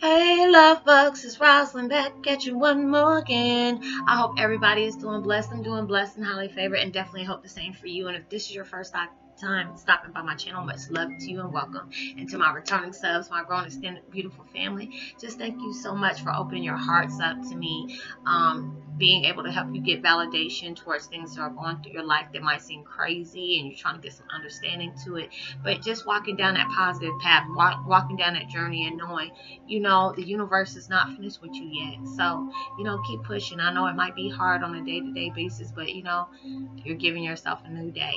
Hey, love bugs, it's Roslynn back at you one more again. I hope everybody is doing blessed. I'm doing blessed and highly favored, and definitely hope the same for you. And if this is your first time stopping by my channel, much love to you and welcome. And to my returning subs, my grown extended beautiful family, just thank you so much for opening your hearts up to me, being able to help you get validation towards things that are going through your life that might seem crazy, and you're trying to get some understanding to it. But just walking down that positive path, walking down that journey, and knowing, the universe is not finished with you yet. So, keep pushing. I know it might be hard on a day-to-day basis, but, you're giving yourself a new day,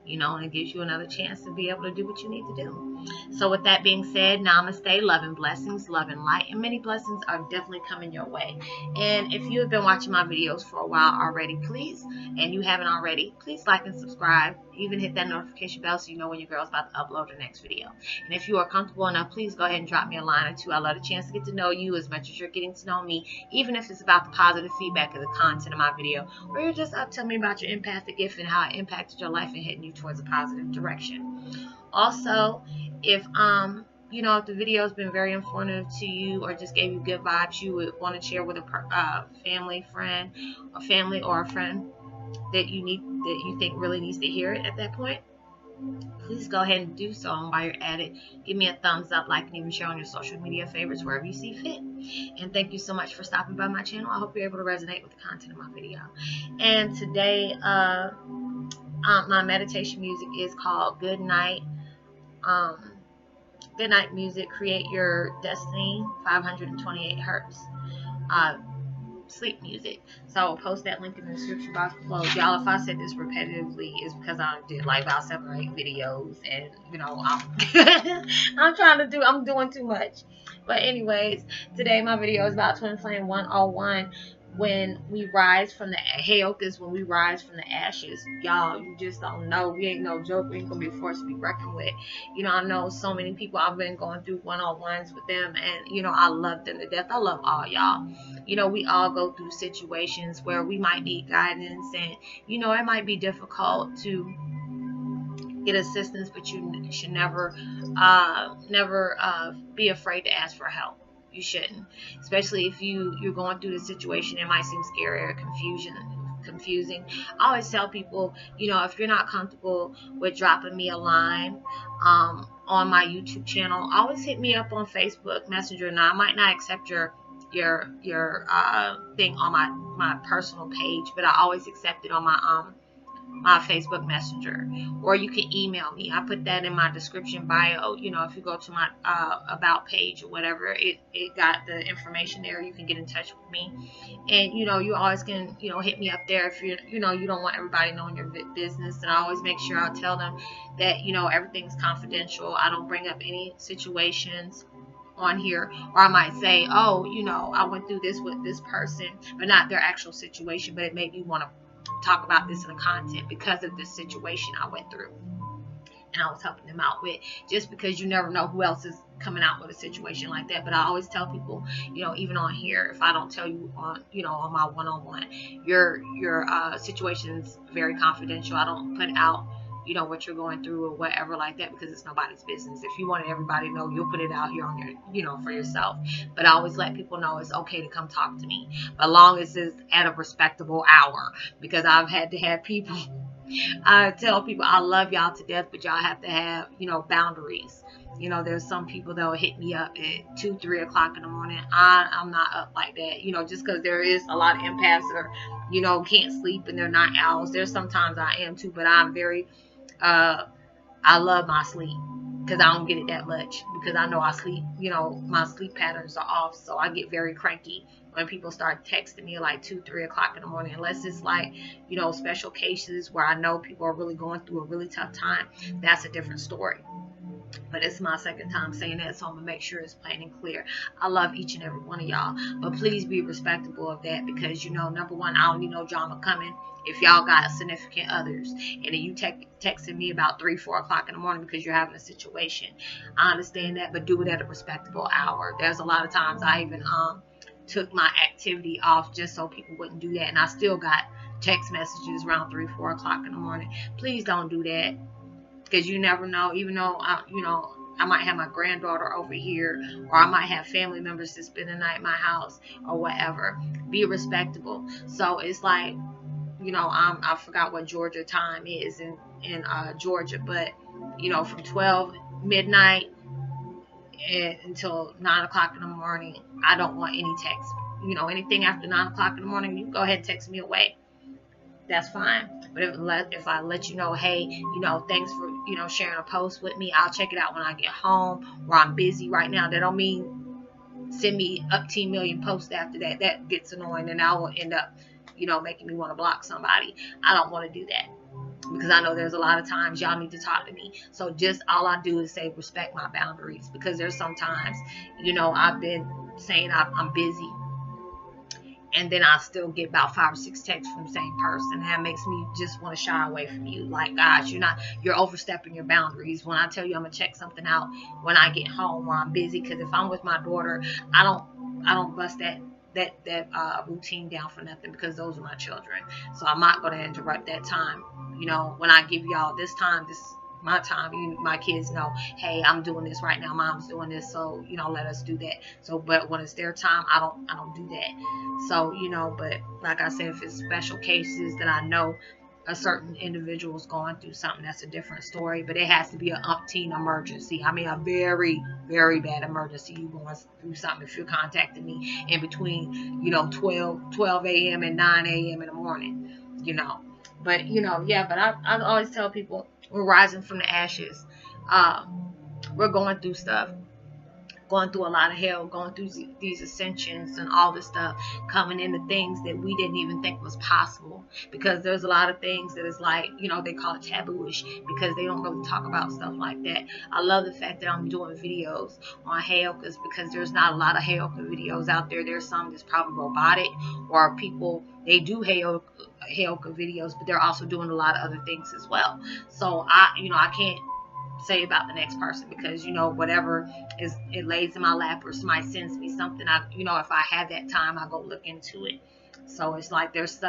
and it gives you another chance to be able to do what you need to do. So with that being said, namaste, love and blessings, love and light, and many blessings are definitely coming your way. And if you have been watching my videos for a while already, please, and you haven't already, please like and subscribe. Even hit that notification bell so you know when your girl's about to upload the next video. And if you are comfortable enough, please go ahead and drop me a line or two. I love the chance to get to know you as much as you're getting to know me, even if it's about the positive feedback of the content of my video, or you're just up telling me about your empathic gift and how it impacted your life and heading you towards a positive direction. Also, if if the video has been very informative to you or just gave you good vibes, you would want to share with a family friend or a friend that you think really needs to hear it at that point, please go ahead and do so. And while you're at it, give me a thumbs up, like, and even share on your social media favorites wherever you see fit. And thank you so much for stopping by my channel. I hope you're able to resonate with the content of my video. And today my meditation music is called Good Night. Good Night Music, Create Your Destiny, 528 Hertz. Sleep music. So I'll post that link in the description box below. Y'all, if I said this repetitively, it's because I did like about 7 or 8 videos, and I'm doing too much. But anyways, today my video is about Twin Flame 101. When we rise from the Heyoka is when we rise from the ashes. Y'all, you just don't know. We ain't no joke. We ain't gonna be forced to be reckoned with. I know so many people. I've been going through one-on-ones with them, and I love them to death. I love all y'all. We all go through situations where we might need guidance, and it might be difficult to get assistance, but you should never be afraid to ask for help. You shouldn't, especially if you're going through the situation. It might seem scary or confusing. I always tell people, if you're not comfortable with dropping me a line on my YouTube channel, always hit me up on Facebook Messenger. Now, I might not accept your thing on my personal page, but I always accept it on my Facebook Messenger, or you can email me. I put that in my description bio. If you go to my about page or whatever, it got the information there. You can get in touch with me, and you always can hit me up there if you don't want everybody knowing your business. And I always make sure I tell them that everything's confidential. I don't bring up any situations on here, or I might say, oh, I went through this with this person, but not their actual situation, but it made me want to talk about this in the content because of this situation I went through and I was helping them out with, just because you never know who else is coming out with a situation like that. But I always tell people, even on here, if I don't tell you on on my one-on-one, your situation's very confidential. I don't put out what you're going through or whatever like that, because it's nobody's business. If you wanted everybody to know, you'll put it out here on your for yourself. But I always let people know it's okay to come talk to me, but as long as it's at a respectable hour, because I've had to have people I tell people I love y'all to death, but y'all have to have boundaries. There's some people that will hit me up at 2, 3 o'clock in the morning. I'm not up like that, just because there is a lot of empaths or can't sleep and they're not owls. There's sometimes I am too, but I'm very I love my sleep, because I don't get it that much, because I know I sleep, my sleep patterns are off. So I get very cranky when people start texting me like 2, 3 o'clock in the morning, unless it's like, special cases where I know people are really going through a really tough time. That's a different story. But it's my second time saying that, so I'm gonna make sure it's plain and clear. I love each and every one of y'all, but please be respectable of that, because number one, I don't need no drama coming if y'all got significant others, and then you texting me about 3, 4 o'clock in the morning because you're having a situation. I understand that, but do it at a respectable hour. There's a lot of times I even took my activity off just so people wouldn't do that, and I still got text messages around 3, 4 o'clock in the morning. Please don't do that, because you never know. Even though I might have my granddaughter over here, or I might have family members to spend the night at my house or whatever. Be respectable. So it's like, you know, I forgot what Georgia time is in Georgia, but you know, from 12 midnight until 9 o'clock in the morning, I don't want any text. You know, anything after 9 o'clock in the morning, you can go ahead and text me away. That's fine. But if I let you know, hey, you know, thanks for, you know, sharing a post with me, I'll check it out when I get home, or I'm busy right now. That don't mean send me up 10 million posts after that. That gets annoying, and I will end up, you know, making me want to block somebody. I don't want to do that, because I know there's a lot of times y'all need to talk to me. So just all I do is say respect my boundaries, because there's sometimes, you know, I've been saying I'm busy, and then I still get about 5 or 6 texts from the same person. That makes me just want to shy away from you. Like, gosh, you're overstepping your boundaries. When I tell you I'm gonna check something out when I get home or I'm busy, because if I'm with my daughter, I don't bust that routine down for nothing, because those are my children. So I'm not going to interrupt that time. You know, when I give y'all this time, this is my time, my kids know, hey, I'm doing this right now, mom's doing this, so, you know, let us do that. So, but when it's their time, I don't do that. So, you know, but like I said, if it's special cases that I know a certain individual is going through something, that's a different story. But it has to be an umpteen emergency. I mean, a very, very bad emergency. You going through something if you're contacting me in between, you know, 12 a.m. and 9 a.m. in the morning, you know. But, you know, yeah, but I always tell people, we're rising from the ashes. We're going through stuff. Going through a lot of hell, going through these ascensions and all this stuff, coming into things that we didn't even think was possible. Because there's a lot of things that is like, you know, they call it tabooish, because they don't really talk about stuff like that. I love the fact that I'm doing videos on Heyokas, because there's not a lot of Heyoka videos out there. There's some that's probably robotic, or people, they do Heyoka videos, but they're also doing a lot of other things as well. So I can't say about the next person, because, you know, whatever it lays in my lap, or somebody sends me something, if I have that time, I go look into it. So it's like there's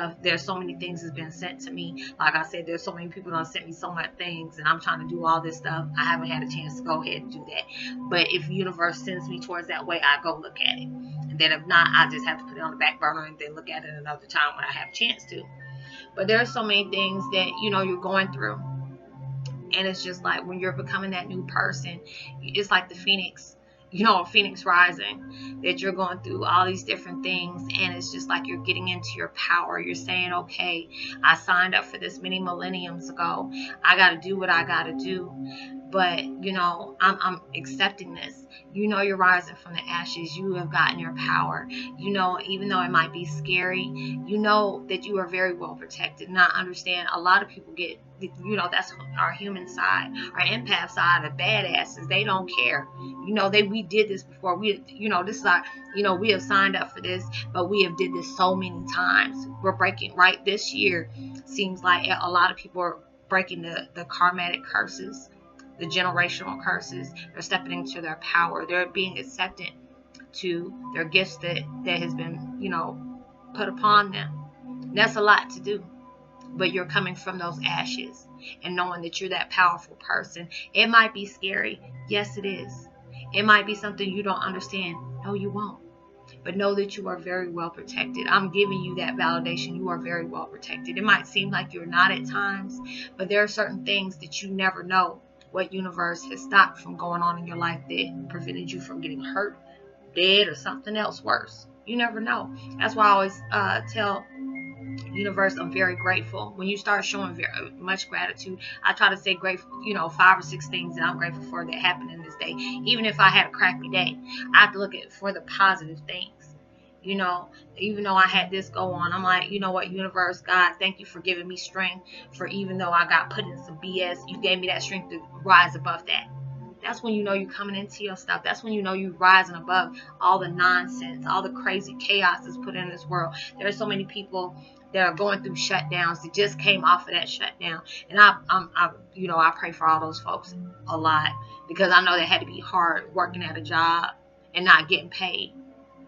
so many things that's been sent to me. Like I said, there's so many people that sent me so much things, and I'm trying to do all this stuff. I haven't had a chance to go ahead and do that. But if the universe sends me towards that way, I go look at it. And then if not, I just have to put it on the back burner and then look at it another time when I have a chance to. But there's so many things that, you know, you're going through. And it's just like when you're becoming that new person, it's like the phoenix, you know, phoenix rising, that you're going through all these different things. And it's just like you're getting into your power. You're saying, okay, I signed up for this many millenniums ago. I got to do what I got to do. But, you know, I'm accepting this. You know, you're rising from the ashes. You have gotten your power. You know, even though it might be scary, you know that you are very well protected. And I understand a lot of people get, you know, that's our human side, our empath side, the badasses. They don't care. You know, we did this before. We, you know, this is our, you know, we have signed up for this, but we have did this so many times. We're breaking, right? This year seems like a lot of people are breaking the karmatic curses, the generational curses. They're stepping into their power. They're being accepted to their gifts that has been, you know, put upon them. That's a lot to do. But you're coming from those ashes and knowing that you're that powerful person. It might be scary. Yes, it is. It might be something you don't understand. No, you won't. But know that you are very well protected. I'm giving you that validation. You are very well protected. It might seem like you're not at times, but there are certain things that you never know what universe has stopped from going on in your life that prevented you from getting hurt, dead, or something else worse. You never know. That's why I always tell universe, I'm very grateful. When you start showing very much gratitude, I try to say grateful, you know, 5 or 6 things that I'm grateful for that happened in this day. Even if I had a crappy day, I have to look at for the positive things. You know, even though I had this go on, I'm like, you know what, universe, God, thank you for giving me strength. For even though I got put in some BS, you gave me that strength to rise above that. That's when you know you're coming into your stuff. That's when you know you're rising above all the nonsense, all the crazy chaos that's put in this world. There are so many people that are going through shutdowns that just came off of that shutdown. And I pray for all those folks a lot, because I know they had to be hard working at a job and not getting paid.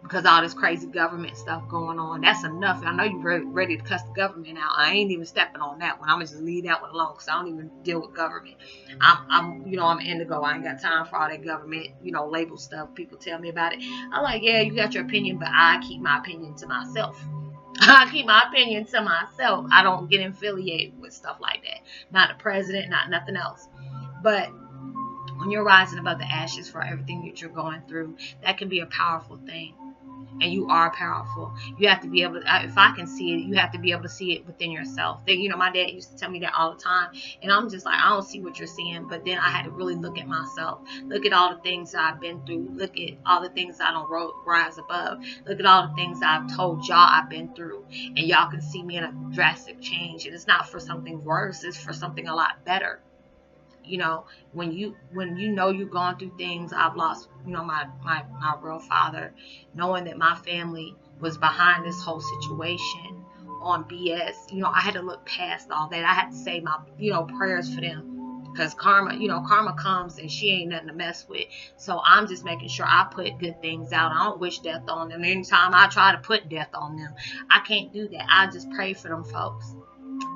because all this crazy government stuff going on. That's enough. I know you're ready to cuss the government out. I ain't even stepping on that one. I'm gonna just leave that one alone because I don't even deal with government. I'm indigo. I ain't got time for all that government, label stuff. People tell me about it. I'm like, yeah, you got your opinion, but I keep my opinion to myself. I keep my opinion to myself. I don't get affiliated with stuff like that. Not the president, not nothing else. But when you're rising above the ashes for everything that you're going through, that can be a powerful thing. And you are powerful. You have to be able to, if I can see it, you have to be able to see it within yourself. My dad used to tell me that all the time. And I'm just like, I don't see what you're seeing. But then I had to really look at myself. Look at all the things that I've been through. Look at all the things I don't rise above. Look at all the things I've told y'all I've been through. And y'all can see me in a drastic change. And it's not for something worse. It's for something a lot better. When you've gone through things. I've lost, my real father, knowing that my family was behind this whole situation on BS. I had to look past all that. I had to say my, prayers for them, because karma comes and she ain't nothing to mess with. So I'm just making sure I put good things out. I don't wish death on them. Anytime I try to put death on them, I can't do that. I just pray for them folks,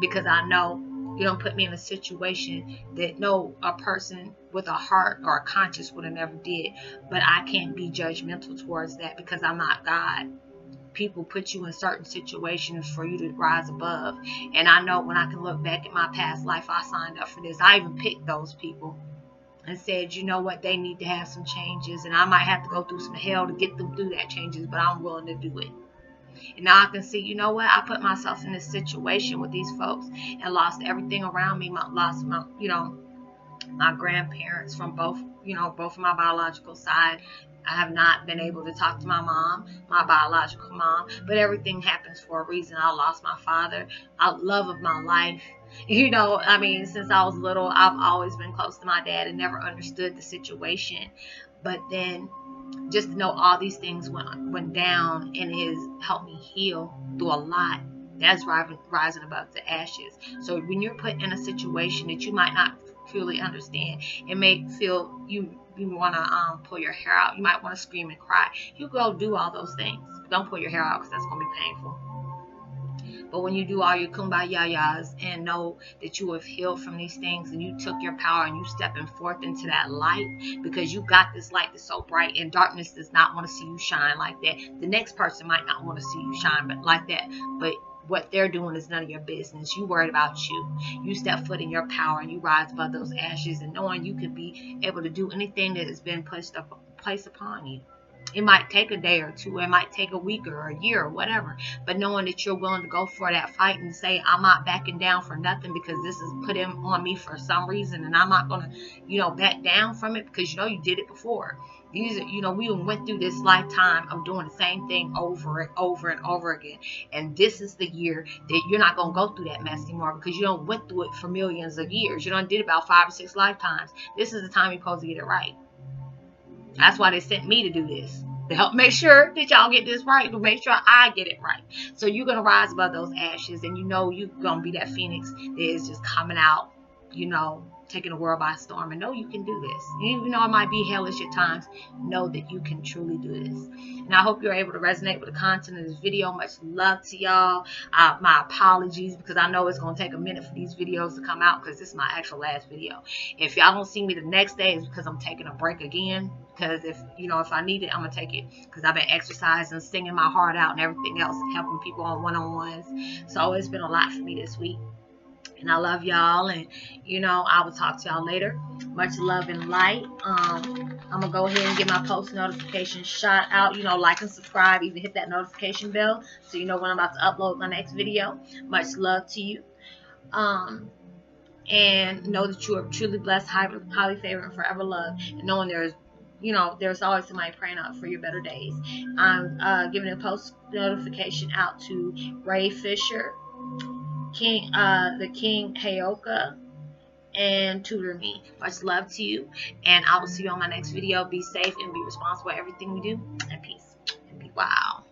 because I know you don't put me in a situation that a person with a heart or a conscience would have never did. But I can't be judgmental towards that, because I'm not God. People put you in certain situations for you to rise above. And I know when I can look back at my past life, I signed up for this. I even picked those people and said, you know what, they need to have some changes. And I might have to go through some hell to get them through that changes, but I'm willing to do it. And now I can see, I put myself in this situation with these folks and lost everything around me. Lost my grandparents from both of my biological side. I have not been able to talk to my mom, my biological mom, but everything happens for a reason. I lost my father, love of my life. Since I was little, I've always been close to my dad and never understood the situation. But then just to know all these things went down, and it has helped me heal through a lot. That's rising above the ashes. So when you're put in a situation that you might not truly understand, it may feel you want to pull your hair out. You might want to scream and cry. You go do all those things. Don't pull your hair out, because that's going to be painful. But when you do all your kumbayayas and know that you have healed from these things, and you took your power and you stepping forth into that light, because you got this light that's so bright, and darkness does not want to see you shine like that. The next person might not want to see you shine like that, but what they're doing is none of your business. You worried about you. You step foot in your power and you rise above those ashes, and knowing you can be able to do anything that has been placed upon you. It might take a day or two, it might take a week or a year or whatever, but knowing that you're willing to go for that fight and say, I'm not backing down for nothing, because this is put in on me for some reason, and I'm not going to, back down from it, because you did it before. These are, we went through this lifetime of doing the same thing over and over and over again, and this is the year that you're not going to go through that mess anymore, because you went through it for millions of years. You did about 5 or 6 lifetimes. This is the time you're supposed to get it right. That's why they sent me to do this, to help make sure that y'all get this right, to make sure I get it right. So you're going to rise above those ashes, and you're going to be that phoenix that is just coming out, taking the world by storm, and know you can do this. Even though it might be hellish at times, know that you can truly do this. And I hope you're able to resonate with the content of this video. Much love to y'all. My apologies, because I know it's going to take a minute for these videos to come out, because this is my actual last video. If y'all don't see me the next day, it's because I'm taking a break again. Because if I need it, I'm going to take it. Because I've been exercising, singing my heart out, and everything else, helping people on one-on-ones. So it's been a lot for me this week. And I love y'all. And, I will talk to y'all later. Much love and light. I'm going to go ahead and get my post notification shot out. Like and subscribe. Even hit that notification bell so you know when I'm about to upload my next video. Much love to you. And know that you are truly blessed, highly favored, and forever loved. And knowing there's always somebody praying out for your better days. I'm giving a post notification out to Ray Fisher, the King Heyoka, and Tutor Me. Much love to you, and I will see you on my next video. Be safe and be responsible for everything we do, and peace and be wow.